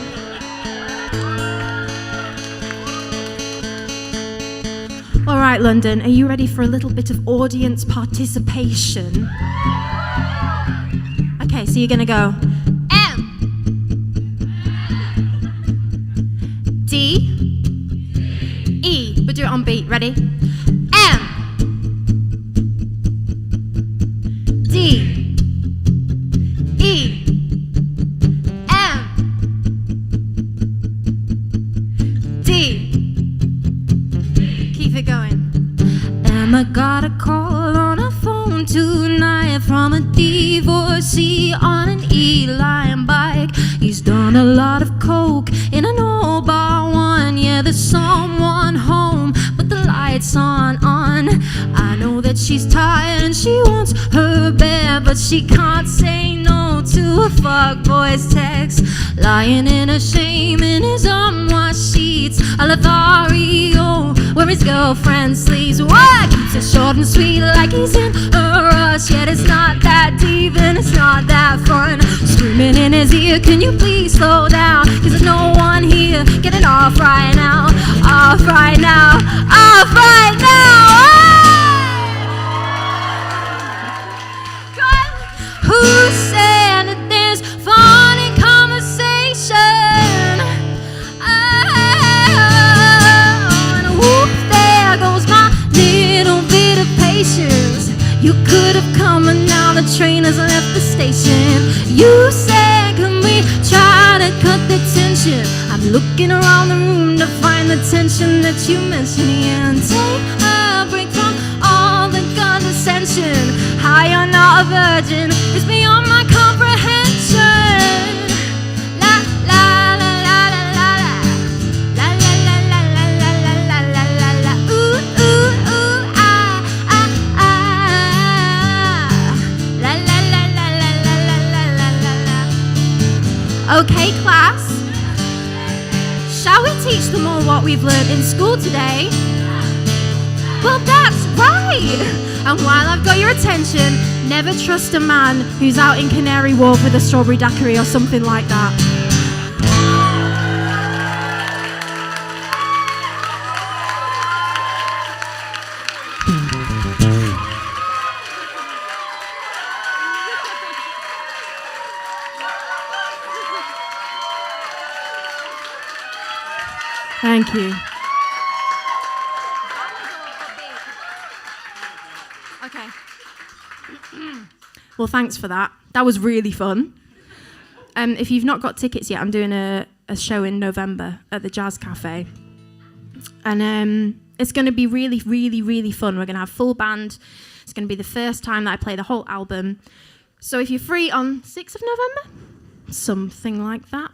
All right, London, are you ready for a little bit of audience participation? Okay, so you're gonna go M, D, E, but do it on beat, ready? M, D, E, M, D. Keep it going. Emma got a call on her phone tonight from a divorcee on an E-line bike. He's done a lot of coke in an old bar one. Yeah, there's someone home, but the lights aren't on. I know that she's tired and she wants her bed, but she can't say no to a fuckboy's text. Lying in her shame in his unwashed sheets, a Lothario where his girlfriend sleeps. What? Keeps it short and sweet like he's in a rush. Yet it's not that deep and it's not that fun. Screaming in his ear, can you please slow down? Cause there's no one here. Get it off right now. Off right now. Off right now. God. Who said that there's fun in conversation? And whoop, there goes my little bit of patience. You could have come and now the train has left the station. You said, can we try to cut the tension? I'm looking around the room to find the tension that you mentioned. Yeah, and take a break from all the condescension. How you're not a virgin is beyond my comprehension. La la la la la la la la la la la la la la la Okay, class. Shall we teach them all what we've learned in school today? Well, that's right. And while I've got your attention, never trust a man who's out in Canary Wharf with a strawberry daiquiri or something like that. Thank you. Okay. Well, thanks for that. That was really fun. If you've not got tickets yet, I'm doing a show in November at the Jazz Cafe. And it's going to be really, really, really fun. We're going to have full band. It's going to be the first time that I play the whole album. So if you're free on 6th of November, something like that.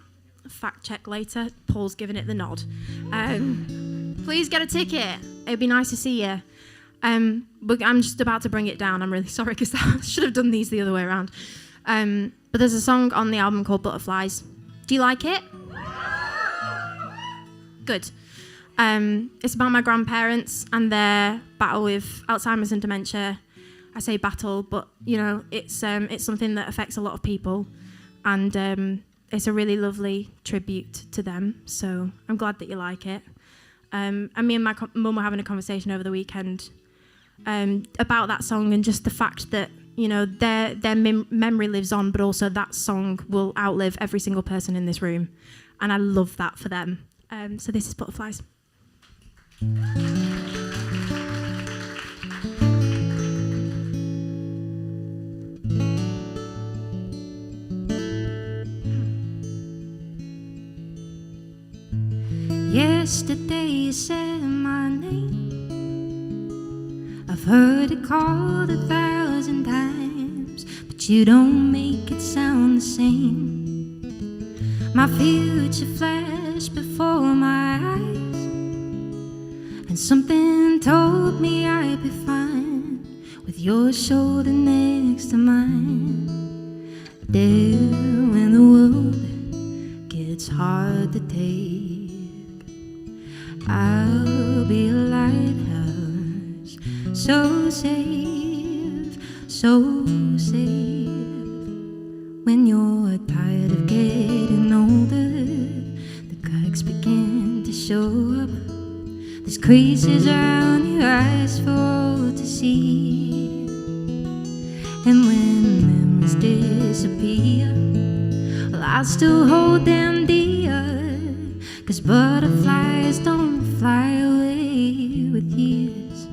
Fact check later. Paul's giving it the nod. Please get a ticket. It'd be nice to see you. But I'm just about to bring it down. I'm really sorry because I should have done these the other way around. But there's a song on the album called Butterflies. Do you like it? Good. It's about my grandparents and their battle with Alzheimer's and dementia. I say battle, but you know, it's something that affects a lot of people, and it's a really lovely tribute to them. So I'm glad that you like it. And me and my mum were having a conversation over the weekend about that song and just the fact that, you know, their memory lives on, but also that song will outlive every single person in this room. And I love that for them. So this is Butterflies. Yesterday you said my name. I've heard it called 1,000 times, but you don't make it sound the same. My future flashed before my eyes, and something told me I'd be fine with your shoulder next to mine. There when the world gets hard to take, I'll be a lighthouse, so safe, so safe. When you're tired of getting older, the cracks begin to show up. There's creases around your eyes for all to see. And when memories disappear, well, I'll still hold them dear. 'Cause butterflies don't fly away with years.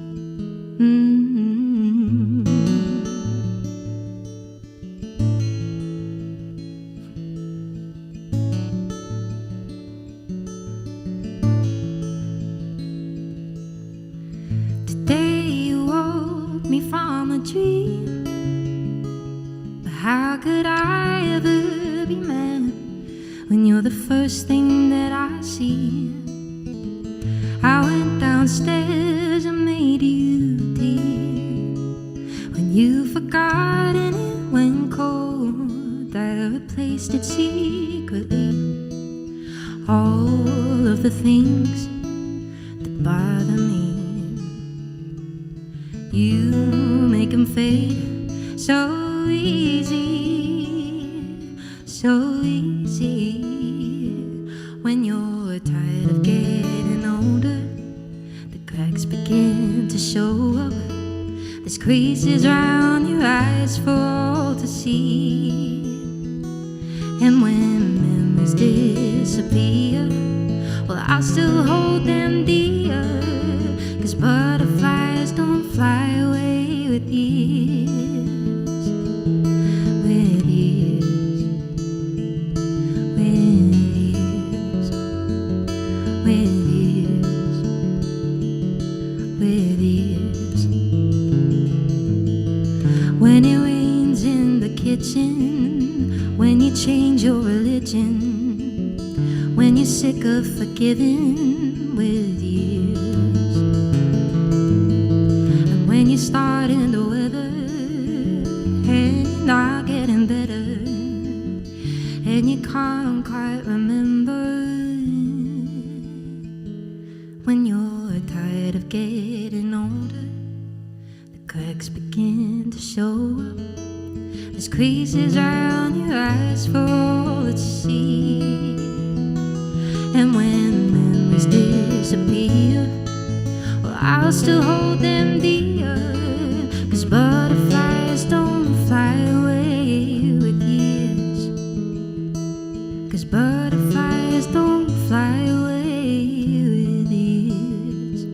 Today you woke me from a dream, but how could I ever be mad when you're the first thing that I see? I went downstairs and made you tea. When you forgot and it went cold, I replaced it secretly. All of the things that bother me, you make them fade so easy, so easy. When you're tired of getting older, the cracks begin to show up. There's creases around your eyes for all to see. And when memories disappear, well, I'll still hold them dear. 'Cause butterflies don't fly away with years. With years. With years. With years. With years. When it rains in the kitchen, when you change your religion, when you're sick of forgiving, with years. And when you're starting to weather and you're not getting better, and you can't don't quite remember when you're tired of getting older. The cracks begin to show up. There's creases around your eyes for all to see. And when memories disappear, well, I'll still hold them dear. 'Cause butterflies don't fly away with years. 'Cause butterflies don't fly away with years.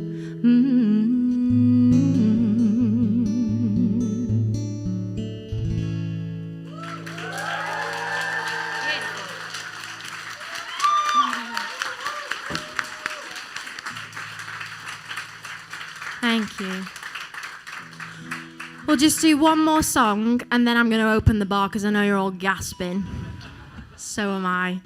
Thank you. We'll just do one more song and then I'm going to open the bar because I know you're all gasping. So am I.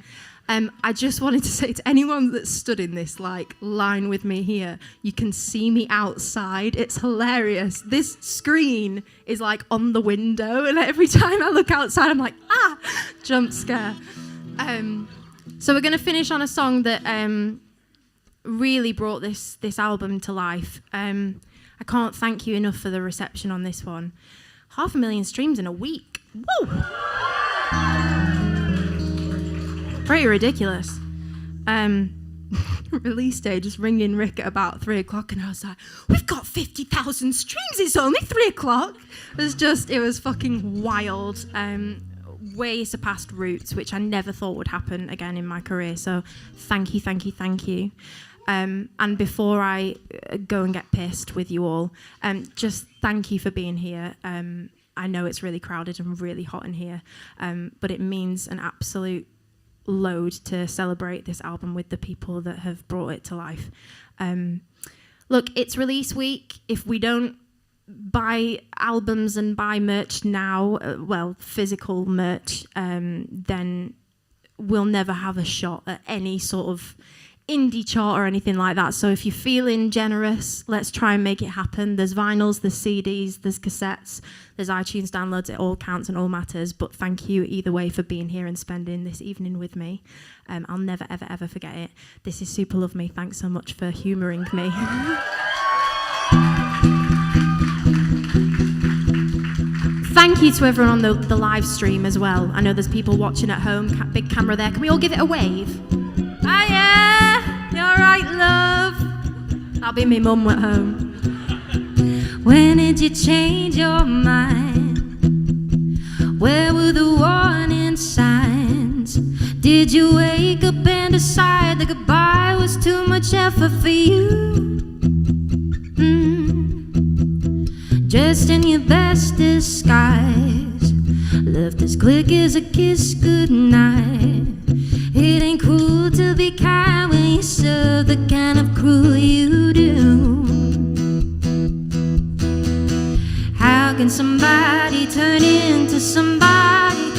I just wanted to say to anyone that stood in this line with me here, you can see me outside. It's hilarious. This screen is on the window, and every time I look outside, I'm like, jump scare. So we're going to finish on a song that really brought this album to life. I can't thank you enough for the reception on this one. 500,000 streams in a week. Woo! Pretty ridiculous. Release day, just ringing Rick at about 3 o'clock, and I was like, we've got 50,000 streams, it's only 3 o'clock. It was fucking wild. Way surpassed Roots, which I never thought would happen again in my career. So thank you. And before I go and get pissed with you all, just thank you for being here. I know it's really crowded and really hot in here, but it means an absolute load to celebrate this album with the people that have brought it to life. Look, it's release week. If we don't buy albums and buy merch now, physical merch, then we'll never have a shot at any sort of indie chart or anything like that. So if you're feeling generous, let's try and make it happen. There's vinyls, there's CDs, there's cassettes, there's iTunes downloads. It all counts and all matters. But thank you either way for being here and spending this evening with me. I'll never, ever, ever forget it. This is Super Love Me. Thanks so much for humouring me. Thank you to everyone on the live stream as well. I know there's people watching at home. Big camera there. Can we all give it a wave? Ah, yeah. You all right, love? That'll be me mum at home. When did you change your mind? Where were the warning signs? Did you wake up and decide that goodbye was too much effort for you? Dressed in your best disguise, left as quick as a kiss goodnight. It ain't cruel to be kind when you serve the kind of cruel you do. How can somebody turn into somebody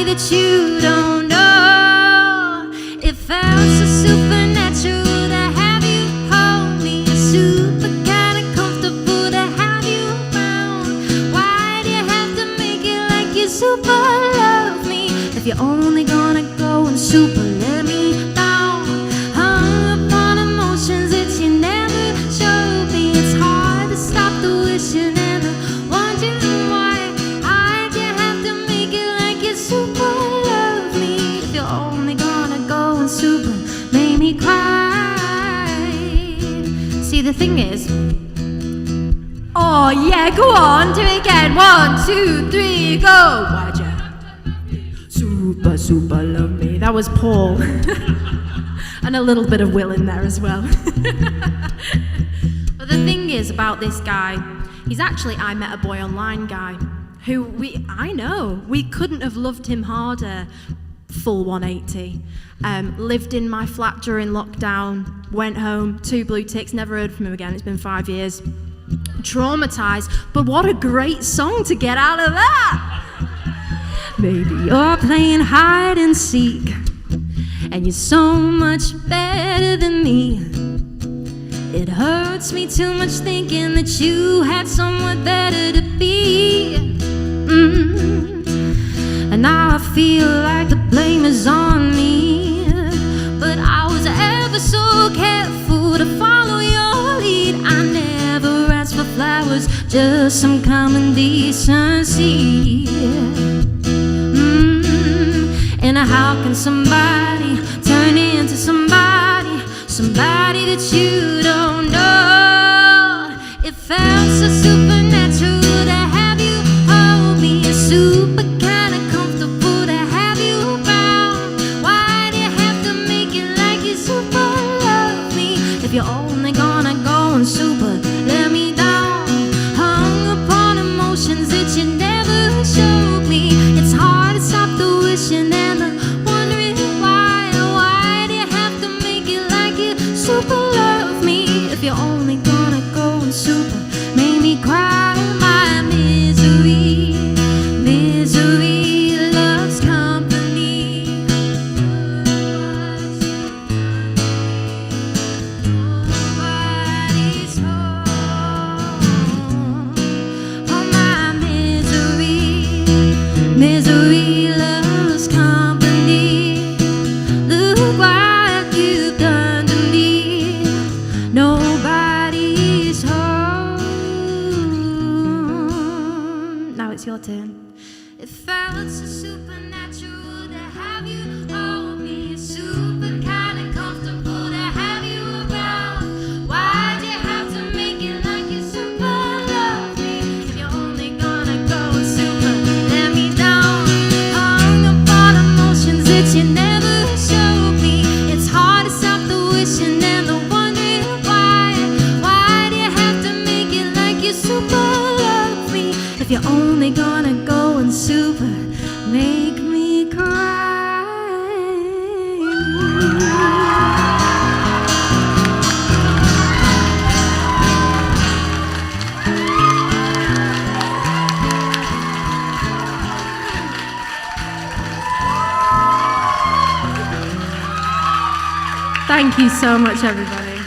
that you don't know? It felt so supernatural to have you hold me, super kind of comfortable to have you around. Why do you have to make it like you super love me if you're only gonna go and super let me down? Hung up on emotions that you never showed me. It's hard to stop the wishing and the wondering why. Why'd you have to make it like you super love me if you're only gonna go and super make me cry? See, the thing is, oh yeah, go on, do it again. 1, 2, 3, go. Why'd you super love me? That was Paul. And a little bit of Will in there as well. But the thing is about this guy, he's actually I Met a Boy Online guy who we couldn't have loved him harder. Full 180. Lived in my flat during lockdown, went home, 2 blue ticks, never heard from him again. It's been 5 years. Traumatized, but what a great song to get out of that. Baby, you're playing hide and seek, and you're so much better than me. It hurts me too much thinking that you had someone better to be. and now I feel like the blame is on me. But I was ever so careful to follow your lead. I never asked for flowers, just some common decency. And how can somebody turn into somebody that you don't know? It felt so supernatural to have you hold me, super kinda comfortable to have you around. Why do you have to make it like you super love me? If you're only gonna go and super let me down, hung upon emotions that you never showed me. It's hard to stop the wishing and the wondering why. Why do you have to make it like you super love me? If you're only gonna go and super make me cry. My misery, misery loves company. Nobody's home. Oh, my misery, misery loves company. Look what you've done to me. Nobody's home. Now it's your turn. It felt so supernatural to have you hold me, super kind of comfortable to have you around. Why'd you have to make it like you super love me? If you're only gonna go super let me down, hung upon emotions that you never showed me. It's hard to stop the wishing and the wondering why. Why do you have to make it like you super love me? If you're only gonna go and super make me cry. Thank you so much, everybody.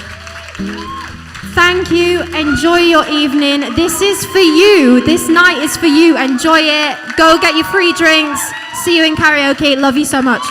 Thank you. Enjoy your evening. This is for you. This night is for you. Enjoy it. Go get your free drinks. See you in karaoke. Love you so much.